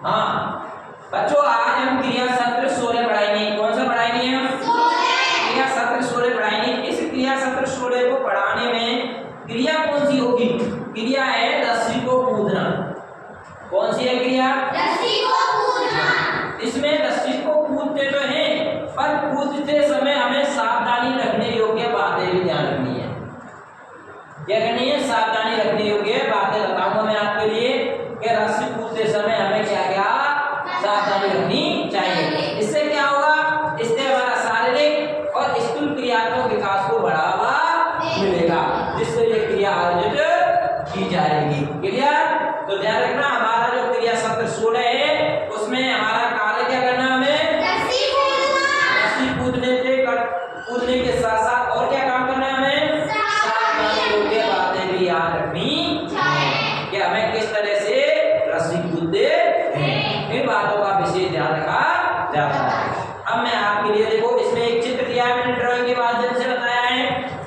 हाँ बच्चों, आज हम क्रिया सत्र 16 पढ़ाएंगे। कौन सा पढ़ाएंगे हम? क्रिया सत्र 16 पढ़ाएंगे। इस क्रिया सत्र 16 को पढ़ाने में क्रिया कौन सी होगी? क्रिया है रस्सी को कूदना। कौन सी है क्रिया? रस्सी को कूदना। इसमें रस्सी को कूदते तो हैं, पर कूदते समय हमें सावधानी रखने योग्य बातें भी ध्यान रखनी है। क्या करनी है? सावधानी रखने योग्य बातें बताऊंगा मैं आपके लिए कि रस्सी कूदते समय हमें क्या क्या सावधानी रखनी चाहिए। इससे क्या होगा? इससे हमारा शारीरिक और स्थूल क्रियात्मक विकास को बढ़ावा मिलेगा, जिससे ये क्रिया आयोजित की जाएगी। क्लियर? तो ध्यान रखना, हमारा जो क्रिया सत्र 16 है उसमें हमारा कार्य क्या करना? हमें रस्सी कूदने के साथ साथ और क्या काम करना है? हमें सावधानी योग्य बातें भी याद रखनी चाहिए कि हमें किस तरह से रस्सी कूदते हैं। इन बातों का विशेष ध्यान रखा जाता है। अब मैं आपके लिए देखो, इसमें एक चित्र दिया है, मैंने ड्राइंग के माध्यम से बताया है।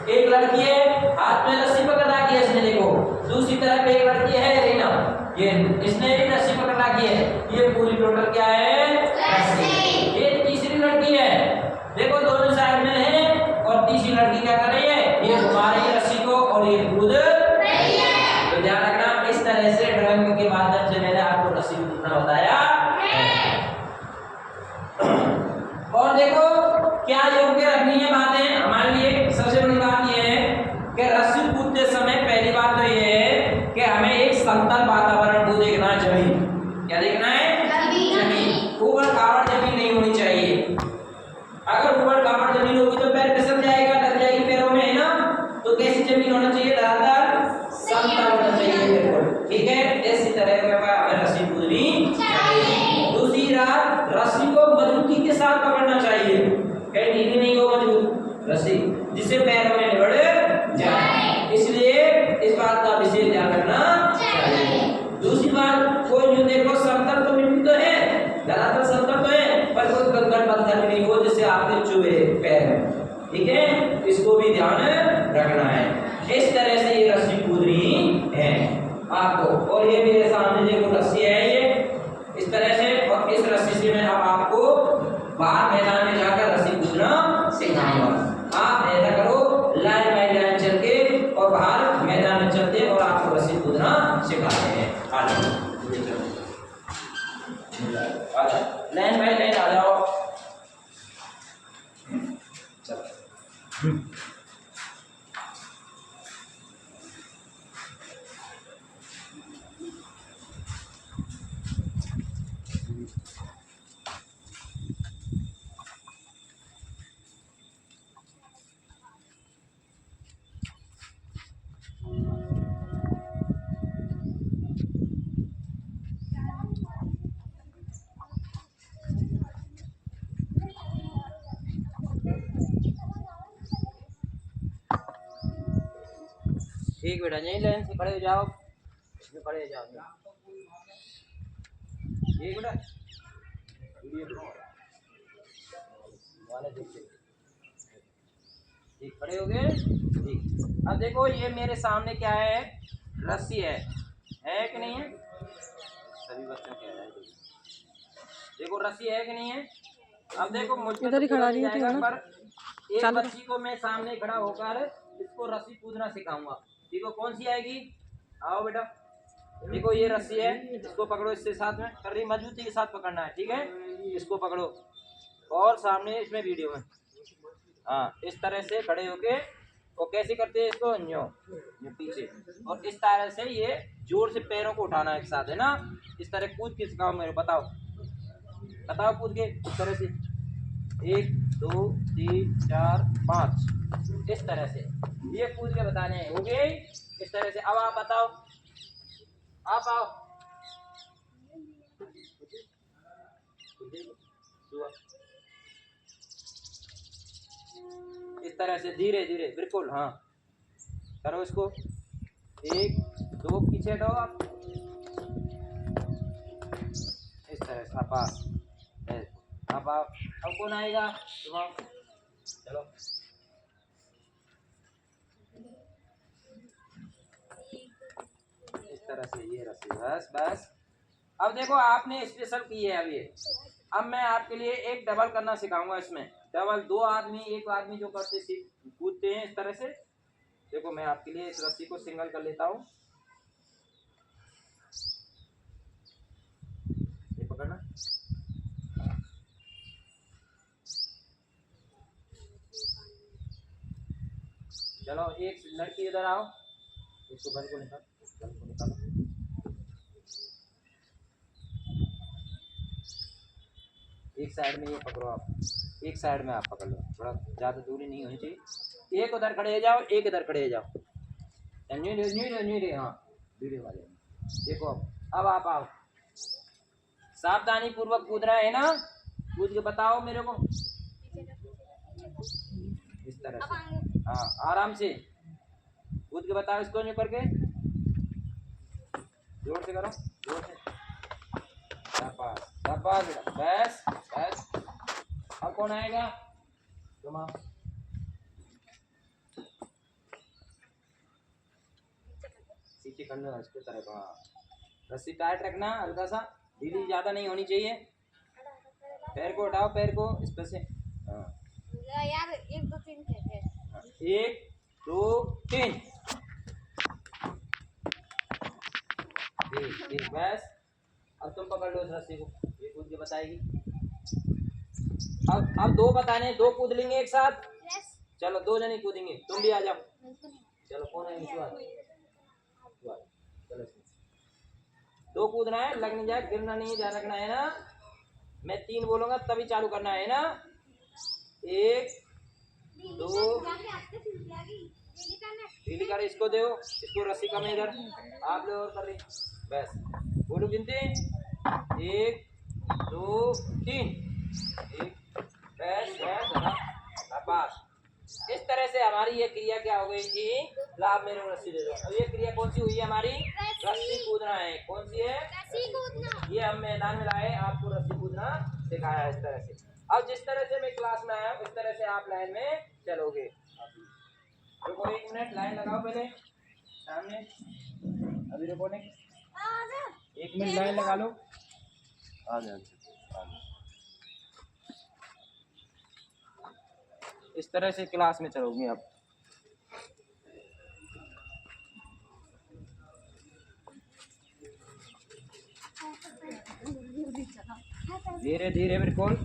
एक लड़की है, हाथ में रस्सी पकड़ रखी है इसने, देखो। दूसरी तरफ एक लड़की है रीना, ये इसने भी रस्सी पकड़ रखी है। ये पूरी टोटल क्या है? रस्सी। ये तीसरी लड़की है, देखो दोनों साइड में है, और तीसरी लड़की क्या कर रही है? ये घुमा रही है रस्सी को और ये कूद रही है। तो ध्यान रखना, इस तरह से ड्राइंग के माध्यम से मैंने आपको रस्सी कूदना बताया है। और देखो क्या योग्य रखनी है बातें हमारे लिए। सबसे बड़ी बात यह है कि रस्सी कूदते समय पहली बात तो यह है कि हमें एक समतल वातावरण को देखना चाहिए। क्या देखना है? जमीन। ऊबड़ खाबड़ जमीन नहीं होनी चाहिए। अगर ऊबड़ खाबड़ जमीन होगी तो पैर फिसल जाएगा, लग जाएगी पैरों में, है ना? तो कैसी जमीन होना चाहिए? धरातल समतल होना चाहिए, बिल्कुल। ठीक है, इसी तरह हमें रस्सी कूदनी चाहिए। दूसरी बात, रस्सी को मजबूती के साथ पकड़ना चाहिए, कहीं ढीली नहीं हो मजबूत रस्सी, जिससे पैरों में निबड़ जाए। इसलिए इस बात का विशेष ध्यान रखना चाहिए। दूसरी बात, कोई जो देखो समतल तो मिट्टी तो है, धरातल समतल तो है, पर कोई कंकड़ पत्थर नहीं हो जिससे आपके चुभे पैर में। ठीक है, इसको भी ध्यान रखना है। इस तरह से ये रस्सी कूदनी है आपको। और ये मेरे सामने देखो रस्सी है, ये इस तरह से, और इस रस्सी से मैं अब आपको बाहर मैदान में जाकर रस्सी कूदना सिखाऊंगा। आप ऐसा करो, लाइन बाई लाइन चल के और बाहर मैदान में चलते और आपको रस्सी कूदना सिखाते हैं। आ जाओ, लाइन बाई लाइन आ जाओ। चलो। ठीक बेटा, यही लाइन से खड़े हो जाओ, इसमें खड़े हो जाओ। ठीक बेटा, ठीक खड़े हो गए। ठीक, अब देखो ये मेरे सामने क्या है? रस्सी है कि नहीं है? सभी बच्चों के है। देखो रस्सी है कि नहीं है? अब देखो मुझे इधर ही खड़ा नहीं जाएगा, पर एक बच्ची को मैं सामने खड़ा होकर इसको रस्सी कूदना सिखाऊंगा। देखो कौन सी आएगी? आओ बेटा, देखो ये रस्सी है, इसको पकड़ो, इससे साथ में कर रही, मजबूती के साथ पकड़ना है। ठीक है, इसको पकड़ो और सामने इसमें वीडियो में, हाँ इस तरह से खड़े होके, और कैसे करते हैं इसको? न्यो पीछे, और इस तरह से ये जोर से पैरों को उठाना एक साथ, है ना? इस तरह कूद के सिखाओ मेरे, बताओ कूद के इस तरह से, 1 2 3 4 5, इस तरह से ये कूद के बताने हैं। हो गए इस तरह से। अब आप बताओ, आप आओ, इस तरह से धीरे धीरे, बिल्कुल, हाँ करो इसको। 1 2 पीछे हटो आप, इस तरह से। आप आओ, अब कौन आएगा? तुम आओ, चलो। इस तरह से ये रस्सी, बस बस अब देखो आपने स्पेशल की है अब ये। अब मैं आपके लिए एक डबल करना सिखाऊंगा इसमें। डबल दो आदमी, एक आदमी जो करते कूदते हैं इस तरह से। देखो मैं आपके लिए इस रस्सी को सिंगल कर लेता हूँ। ये पकड़ना। चलो एक लड़की इधर आओ, इसको घर को निकाल, घर को निकालो। एक साइड में ये पकड़ो आप, एक साइड में आप पकड़ लो, थोड़ा ज़्यादा दूरी नहीं होनी चाहिए। एक उधर खड़े हो जाओ, एक इधर खड़े हो जाओ। हाँ वीडियो वाले देखो। अब आप आओ, सावधानी पूर्वक कूद रहा है ना, कूद के बताओ मेरे को इस तरह से। हाँ आराम से कूद के बताओ इसको, नहीं करके जोर से करो, जोर से। शाबाश शाबाश बेटा, बस बस। अब कौन आएगा? तुम आओ। सीटी कर लो इसके तरह का। रस्सी टाइट रखना, हल्का सा ढीली ज़्यादा नहीं होनी चाहिए। पैर को उठाओ, पैर को इस पर से। हाँ यार 1 2 3 कहते हैं। 1 2 3 ठीक बस। अब तुम पकड़ लो इस रस्सी को, ये कूद के बताएगी। अब दो बताने, दो कूद लेंगे एक साथ। चलो 2 जने कूदेंगे, तुम भी आ जाओ। चलो कौन है? चलो 2 कूदना है, लग नहीं जाए, गिरना नहीं है, ध्यान रखना है ना। मैं 3 बोलूंगा तभी चालू करना है ना। 1 2 ढीली कर, इसको दो, इसको रस्सी कम है इधर, आप लोग और कर रही बस। बोलो गिनते 1 2 3 1 बस बस बस। इस तरह से हमारी ये क्रिया क्या हो गई थी? लाभ मेरे को रस्सी दे दो। अब ये क्रिया कौन सी हुई है हमारी? रस्सी कूदना है। कौन सी है? रस्सी कूदना। ये हम मैदान में लाए, आपको रस्सी कूदना सिखाया इस तरह से। अब जिस तरह से मैं क्लास में आया उस तरह से आप लाइन में चलोगे। रुको 1 मिनट, लाइन लगाओ पहले सामने। अभी रुको ने 1 मिनट लाइन लगा लो। आ जाओ। इस तरह से क्लास में चलोगे आप। धीरे धीरे बिल्कुल।